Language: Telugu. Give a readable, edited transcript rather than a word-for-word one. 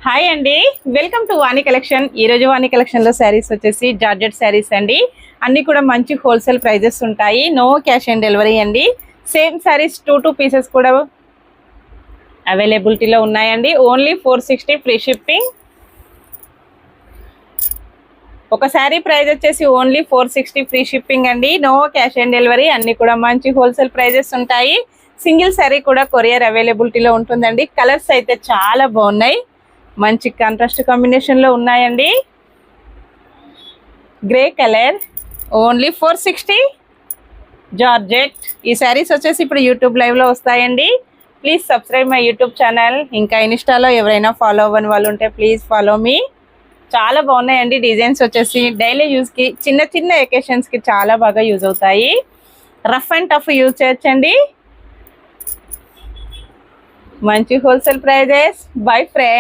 హాయ్ అండి, వెల్కమ్ టు వాణి కలెక్షన్. ఈరోజు వాణి కలెక్షన్లో శారీస్ వచ్చేసి జార్జెట్ శారీస్ అండి. అన్నీ కూడా మంచి హోల్సేల్ ప్రైజెస్ ఉంటాయి. నో క్యాష్ ఆన్ డెలివరీ అండి. సేమ్ శారీస్ 2 పీసెస్ కూడా అవైలబిలిటీలో ఉన్నాయండి. Only 460 free shipping. ఒక శారీ ప్రైస్ వచ్చేసి ఓన్లీ 460 ఫ్రీ షిప్పింగ్ అండి. No cash on delivery. అన్నీ కూడా మంచి హోల్సేల్ ప్రైజెస్ ఉంటాయి. సింగిల్ శారీ కూడా కొరియర్ అవైలబిలిటీలో ఉంటుందండి. కలర్స్ అయితే చాలా బాగున్నాయి, మంచి కాంట్రాస్ట్ కాంబినేషన్లో ఉన్నాయండి. Grey colour only 460 georgette. ఈ శారీస్ వచ్చేసి ఇప్పుడు యూట్యూబ్ లైవ్లో వస్తాయండి. Please subscribe my YouTube channel. ఇంకా ఇన్స్టాలో ఎవరైనా ఫాలో అవ్వని వాళ్ళు ఉంటే ప్లీజ్ ఫాలో మీ. చాలా బాగున్నాయండి డిజైన్స్ వచ్చేసి. డైలీ యూస్కి, చిన్న చిన్న ఎకేషన్స్కి చాలా బాగా యూజ్ అవుతాయి. రఫ్ అండ్ టఫ్ యూజ్ చేయొచ్చండి. మంచి హోల్సేల్ ప్రైజెస్. Bye friends.